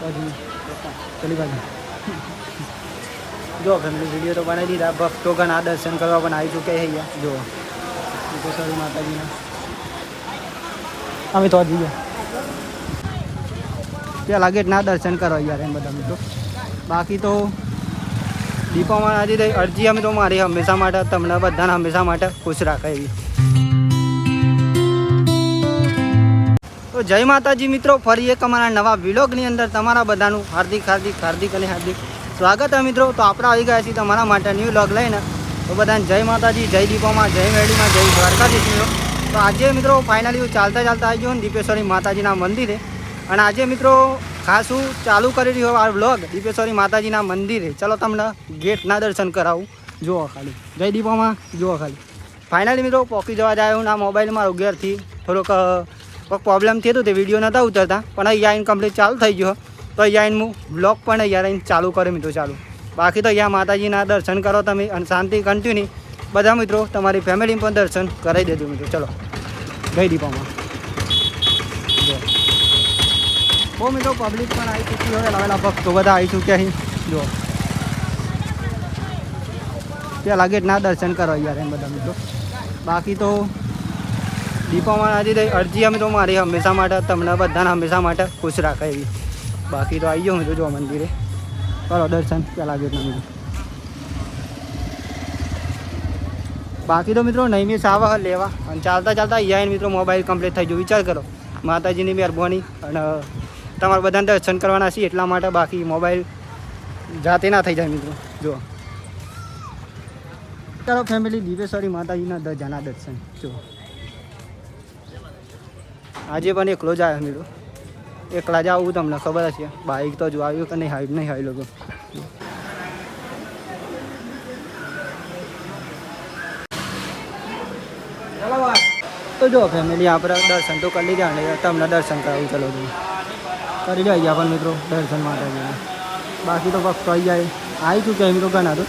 चली बाजू जो फैमिली वीडियो तो बनाई दीधा भक्तों का दर्शन करवा पण आई चुके हैं यहाँ जो दीपेश्वरी माता जी ना अमे तो जइए क्या लगे ना दर्शन करो यार एम बधा मित्रों बाकी तो दीपोमा आज अरजी अमे तो मारी हमेशा माटे तमने बधाने हमेशा माटे खुश राखे एवी। तो जय माताजी मित्रों फरी एक अमरा नवा व्लॉगनी अंदर तमारा बधानु हार्दिक हार्दिक हार्दिक अने हार्दिक स्वागत है मित्रों। तो आपणे आई गया छीए तमारा माटे न्यू व्लॉग लईने। तो बधाने जय माताजी जय दीपोमा जय मेडीमा जय द्वारकाधीश मित्रों। तो आज मित्रों फाइनली चालता चालता आई गयो दीपेश्वरी माताजीना मंदिरे अने आज मित्रों खास हूँ चालू करी रह्यो आ व्लॉग दीपेश्वरी माताजीना मंदिरे। चलो तमने गेटना दर्शन करावुं जुओ खाली जय दीपोमा जुओ खाली। फाइनली मित्रों पહોંચી जवा जाए हूँ मोबाइल में अगियारથી थोड़ोक प्रॉब्लम थी तो वीडियो नता उतरता पण अहीं आईने कम्प्लीट चालू थई गयो। तो अहीं आईने हूँ ब्लॉग पण अहीं आईने चालू करे मित्रों चालू। बाकी तो अहीं माताजीना दर्शन करो तमे अने शांति कंटिन्यू बधा मित्रों तमारी फैमिली पण दर्शन कराई देजो मित्रों। चलो जय दीपोमा वो मित्रों पब्लिक पण आई चूकी होय लावेला भक्तो बधा आई चूक्या छे जो त्या लागे ना दर्शन करो यार एम बधा मित्रों। बाकी तो दीपोमा आज अरजी अमे तो मारी हमेशा माटे तमने बधाने हमेशा माटे खुश राखे एवी। बाकी तो आई गयो मित्रों जो मंदिरे करो दर्शन क्या लागे मित्रों। बाकी तो मित्रों नहीं मिस आवा लेवा अने चालता चालता अहीं मित्रों मोबाइल कम्प्लीट थई गयो। विचार करो माताजीनी मेहरबानी अने तमारा बधाने दर्शन करवाना छे एटला माटे बाकी मोबाइल जाते ना थई जाए मित्रों जो। चलो फैमिली दीपेश्वरी माताजीना ध्वजाना दर्शन जो आज पण एकलो ज आव्यो मित्रों एकला ज आવું તમને ખબર હશે બાઇક તો જો આવ્યું કે નહીં આવી લોકો। तो जो फैमिली आप दर्शन तो कर लीजिए અને તમને દર્શન કરાવું ચલો જો કરી લો અહીંયા પણ મિત્રો દર્શન માતાજીના। બાકી તો ભક્તો આવી ચૂક્યા મિત્રો ઘણા તો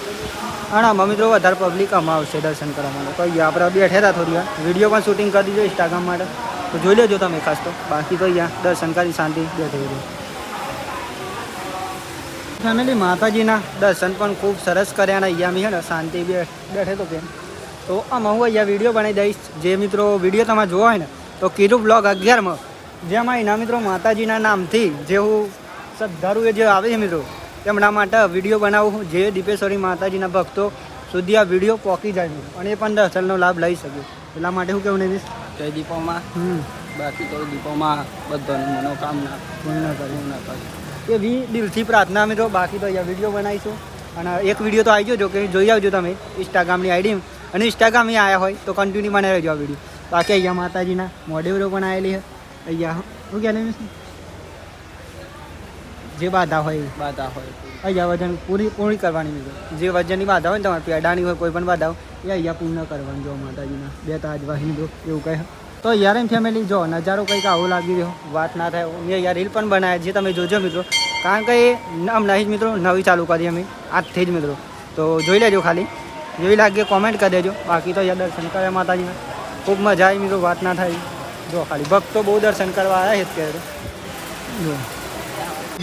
આમાં મિત્રો વધારે પબ્લિક આમાં આવશે દર્શન કરવા માટે। તો અહીંયા આપણે બેઠા હતા થોડી વાર વિડીયો પણ શૂટિંગ કરી દીધો ઇન્સ્ટાગ્રામ માટે तो જોઈ લેજો તમે ખાસ તો। બાકી તો અહીંયા દર્શન કરી શાંતિ બેઠે બેઠે ફેમિલી માતાજીના દર્શન પણ ખૂબ સરસ કર્યા અને અહીંયા અમે છે ને શાંતિ બેઠે તો કેમ તો આમાં હું અહીંયા વિડીયો બનાવી દઈશ। જે મિત્રો વિડીયો તમે જોવો હોય ને તો કીધું બ્લોગ 11માં જેમાં એના મિત્રો માતાજીના નામથી જે હું શ્રદ્ધાળુ જે આવે છે મિત્રો તેમના માટે વિડીયો બનાવું જે દીપેશ્વરી માતાજીના ભક્તો સુધી આ વિડીયો પહોંચી જાય અને એ પણ દર્શનનો લાભ લઈ શકે એટલા માટે હું કેવું નહીં જય દીપોમાં બાકી તો દીપોમાં બધાની મનોકામના પૂર્ણ કરે એવી દિલથી પ્રાર્થના મિત્રો। બાકી તો અહીંયા વિડીયો બનાવીશું અને એક વિડીયો તો આવી ગયો જો કે જોઈ આવજો તમે ઇન્સ્ટાગ્રામની આઈડી અને ઇન્સ્ટાગ્રામની આવ્યા હોય તો કન્ટિન્યુ બનાવી રહેજો આ વિડીયો। બાકી અહીંયા માતાજીના મોઢેવરો પણ આવેલી છે અહીંયા શું કહે જે બાધા હોય અહીંયા વજન પૂરી કરવાની મિત્રો જે વજનની બાધા હોય ને તમારે પેડાની હોય કોઈ પણ બાધા હોય એ અહીંયા પૂર્ણ કરવાની જો માતાજીના બે તાજવાહી મિત્રો એવું કહે। તો યાર એમ ફેમિલી જો નજારો કંઈક આવો લાગી રહ્યો વાત ના થાય મેં અહીંયા રીલ પણ બનાવ્યા જે તમે જોજો મિત્રો કારણ કે એ હમણાં જ મિત્રો નવી ચાલુ કરી અમે આજથી જ મિત્રો તો જોઈ લેજો ખાલી જેવી લાગે કોમેન્ટ કરી દેજો। બાકી તો અહીંયા દર્શન કરે માતાજીના ખૂબ મજા આવી મિત્રો વાત ના થાય જો ખાલી ભક્તો બહુ દર્શન કરવા આવ્યા છે અત્યારે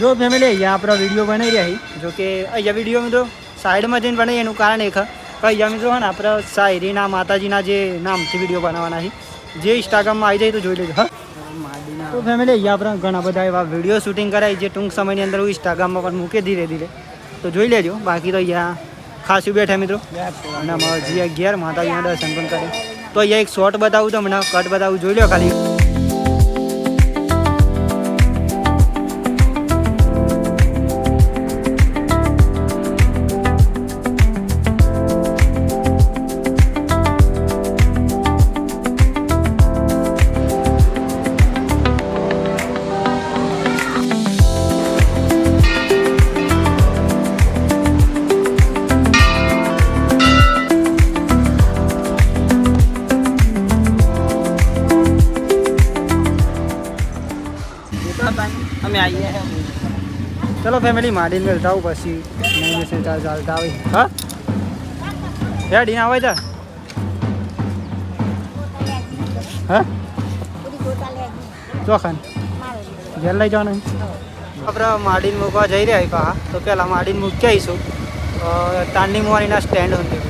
જો ફેમિલી અહીંયા આપણા વિડીયો બનાવી રહ્યા જો કે અહીંયા વિડીયો મિત્રો સાઈડમાં જઈને બનાવીએ એનું કારણ એક અહીંયા મિત્રો ને આપણે શાયરીના માતાજીના જે નામથી વિડીયો બનાવવાના છે જે ઇન્સ્ટાગ્રામમાં આવી જાય તો જોઈ લેજો। હા તો ફેમિલી અહીંયા આપણે ઘણા બધા એવા વિડીયો શૂટિંગ કરાય જે ટૂંક સમયની અંદર હું ઇન્સ્ટાગ્રામમાં પણ મૂકે ધીરે ધીરે તો જોઈ લેજો। બાકી તો અહીંયા ખાસું બેઠા મિત્રો અને અમારા જે 11 માતાજીના દર્શન પણ કરે તો અહીંયા એક શોર્ટ બતાવું તમને કટ બતાવું જોઈ લો ખાલી। અમે આવીએ ચલો ફેમિલી માંડીને મેળતા આવું પછી નહીં મેસેજ ચાલતા આવે હા રેડી ના આવે તા હા ચોખાન ઘેર લઈ જવાનું આપણે માડીને મૂકવા જઈ રહ્યા પા તો પહેલાં માડીને મૂકી આવીશું તાંડી મોવાનીના સ્ટેન્ડ સુધી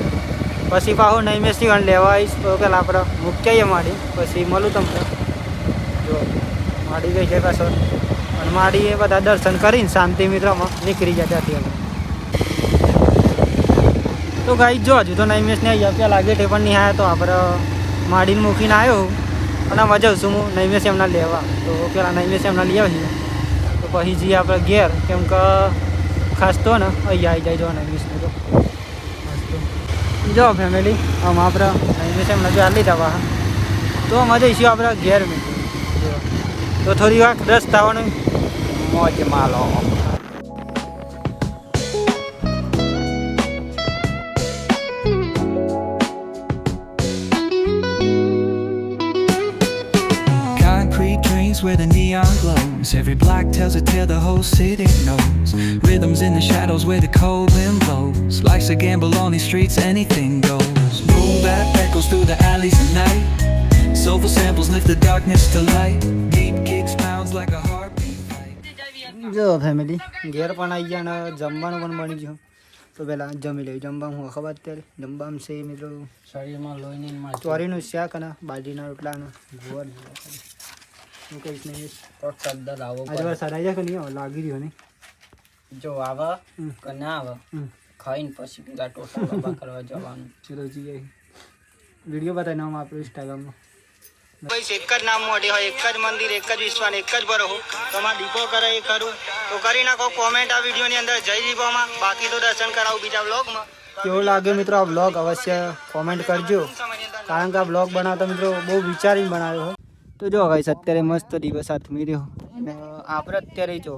પછી પાછો નૈમેશથી ગણ લેવા આવીશ તો પહેલાં આપણે મૂકી આવીએ માડી પછી મળું તમને જો માડી ગઈ જાય પાછળ અને માડી એ બધા દર્શન કરીને શાંતિ મિત્રમાં નીકળી જાય ત્યાંથી અમે તો ગાઈ જો હજુ તો નૈમેશને અહીંયા પહેલાં ગેટે પણ નહીં આવ્યા તો આપણે માડીને મૂકીને આવ્યો અને મજા આવશું હું નૈમેશ એમના લેવા તો પેલા નૈમેશ એમના લઈ આવીએ તો પછી જઈએ આપણે ઘેર કેમ કે ખાસ તો ને અહીંયા આવી જાય જો નૈમેશને તો જો ફેમિલી આમ આપણે નૈમેશ એમના જો લીધા વા તો મજા આવીશું આપણે ઘેર મિત્રો તો થોડી વાર રસ્તાઓને મોજ માલો where the neon glows. Every block tells a tale the whole city knows. Rhythms in the shadows where the cold wind blows. Life's a gamble on these streets, anything goes. Boom bap echoes through the alleys at night. Soulful samples lift the darkness to light. Deep kicks pounds like a heartbeat. જો family ઘેર પણ આવી ગયા ને જમવાનું પણ બની ગયું તો પહેલાં જમી લઈએ જમવામાં હું ખબર અત્યારે જમવામાં છે મિત્રો શરીરમાં લોહીની ચોરીનું શાક અને બાજરીના રોટલાનું ગોળ હું કહીશ નહીં આજે વરસાદ આવી જાય કે નહીં આવે લાગી રહ્યો નહીં જો આવે કે ના આવે ખાઈને પછી પેલા ટોટા કરવા જવાનું ચલો જઈએ વિડીયો બતાવીને આમ આપણું ઇન્સ્ટાગ્રામમાં ભાઈ એક જ નામ મોઢે હોય એક જ મંદિર એક જ વિશ્વાન એક જ બરો તો માં દીપો કરે એ કરું તો કરી નાખો કોમેન્ટ આ વિડીયોની અંદર જય દીપોમાં બાકી તો દર્શન કરાવું બીજા વ્લોગમાં કેવું લાગ્યું મિત્રો આ વ્લોગ અવશ્ય કોમેન્ટ કરજો કારણ કે આ વ્લોગ બનાવતા મિત્રો બહુ વિચારીને બનાવ્યો હોય તો જો ગાઈસ અત્યારે મસ્ત દિવસ હાથ મેળ્યો અને આપણે અત્યારે જો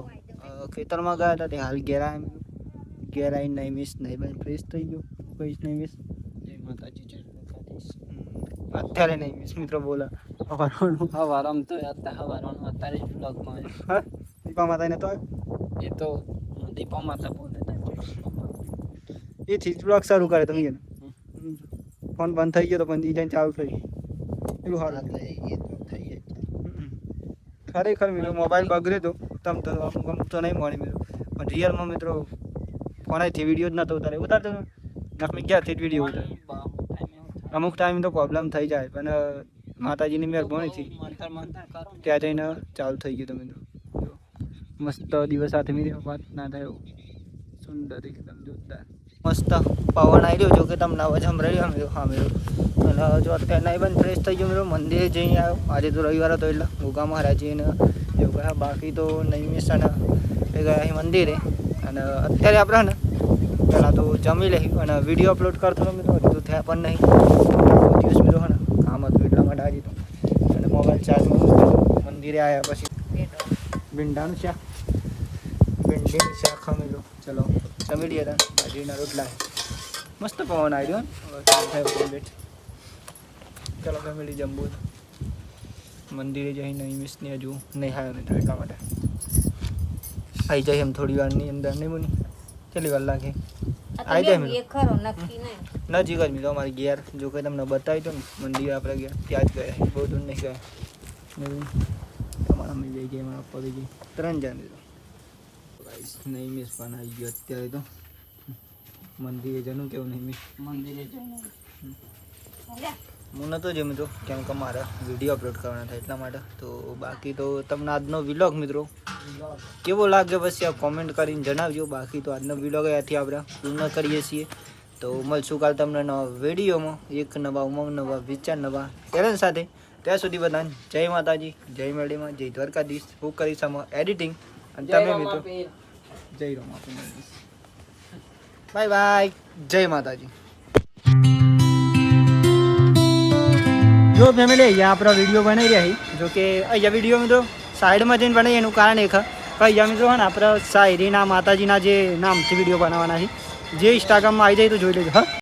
ખેતરમાં ગયા હતા તે હાલ ઘેર આવીને નૈમેશ નહીં ભાઈ ફ્રેશ થઈ ગયો કહીશ નૈમેશ જય માતાજી અત્યારે નૈમેશ મિત્રો બોલા હવારમ તો હવારવાનું અત્યારે જ બ્લોગમાં દીપા માતાને તો એ તો દીપા માતા બોલે એથી જ બ્લોગ શરૂ કરે તમે ફોન બંધ થઈ ગયો તો પણ ડિઝાઇન ચાલુ થઈ એવું સારું ખરેખર મિત્રો મોબાઈલ બગડે તો તમ તો ગમતો નહીં મળે મિત્રો પણ રિયલમાં મિત્રો ફોનથી વિડીયો જ નતો ઉતારતો નકમી ક્યાંથી જ વિડીયો ઉતારે અમુક ટાઈમ તો પ્રોબ્લેમ થઈ જાય પણ માતાજીની મહેરબાનીથી ત્યાં જઈને ચાલુ થઈ ગયું તમે તો મસ્ત દિવસ સાથે મેરી વાત ના થાય સુંદર એકદમ જોરદાર મસ્ત પવન આવી રહ્યો જો કે તમને અવાજ સંભળાઈ રહ્યો હા મેરો અને જો અત્યારે નહીં બંધ ફ્રેશ થઈ ગયો મેરો મંદિરે જઈ આવ્યો આજે તો રવિવાર હતો એટલે ગોગા મહારાજીને એવું કહ્યા બાકી તો નૈમેશાના એ ગયા અહીં મંદિરે અને અત્યારે આપણે ને પહેલાં તો જમી લઈ અને વિડીયો અપલોડ કરતો હતો મિત્રો હજુ તો થયા પણ નહીં દિવસ મિત્રો હે ને કામ હતું એટલા માટે આજે તો અને મોબાઈલ ચાર્જમાં મંદિરે આવ્યા પછી ભીંડાનું શાક ભીંડીનું શાક ખામેલું ચલો જમી લઈએ હતા બાજરીના રોટલા મસ્ત પવન આવ્યો ફેવરેટ ચલો ફેમિલી જમવું મંદિરે જઈને નૈમેશની હજુ નહીં આવ્યો મિત્રો એટલા માટે આવી જાય એમ થોડી વારની અંદર નહીં બની કેટલી વાર લાગે આવી જાય મિત્રો નજીક જ મિત્રો અમારે ઘેર જો કે તમને બતાવી દો ને મંદિર આપણે ગયા ત્યાં જ ગયા બહુ દૂર નહીં ગયા તમારા મળી જાય મારા પડી ગઈ 3 જણ દીધો નૈમેશ પણ આવી ગયો અત્યારે તો મંદિરે જનું કેવું નૈમેશ મંદિરે હું નહોતો જો મિત્રો કેમ કે મારા વિડીયો અપલોડ કરવાના થાય એટલા માટે તો બાકી તો તમને આજનો વિલોગ મિત્રો કેવો લાગે પછી આ કોમેન્ટ કરીને જણાવજો બાકી તો આજનો વિલોગ અહીંયાથી આપણે પૂર્ણ કરીએ છીએ તો મળશું કાલ તમને નવા વિડીયોમાં એક નવા ઉમંગ નવા વિચાર નવા ચેનલ સાથે ત્યાં સુધી બધાને જય માતાજી જય મેળીમાં જય દ્વારકાધીશ હું કરીશ આમાં એડિટિંગ અને તમે મિત્રો જય રમાપીર બાય બાય જય માતાજી જો ફેમિલી અહીંયા આપણા વિડીયો બનાવી રહ્યા જો કે અહીંયા વિડીયો મિત્રો સાઈડમાં જઈને બનાવીએ એનું કારણ એક અહીંયા મિત્રો હા ને આપણે શાયરીના માતાજીના જે નામથી વિડીયો બનાવવાના છે જે ઇન્સ્ટાગ્રામમાં આવી જાય તો જોઈ લેજો હા.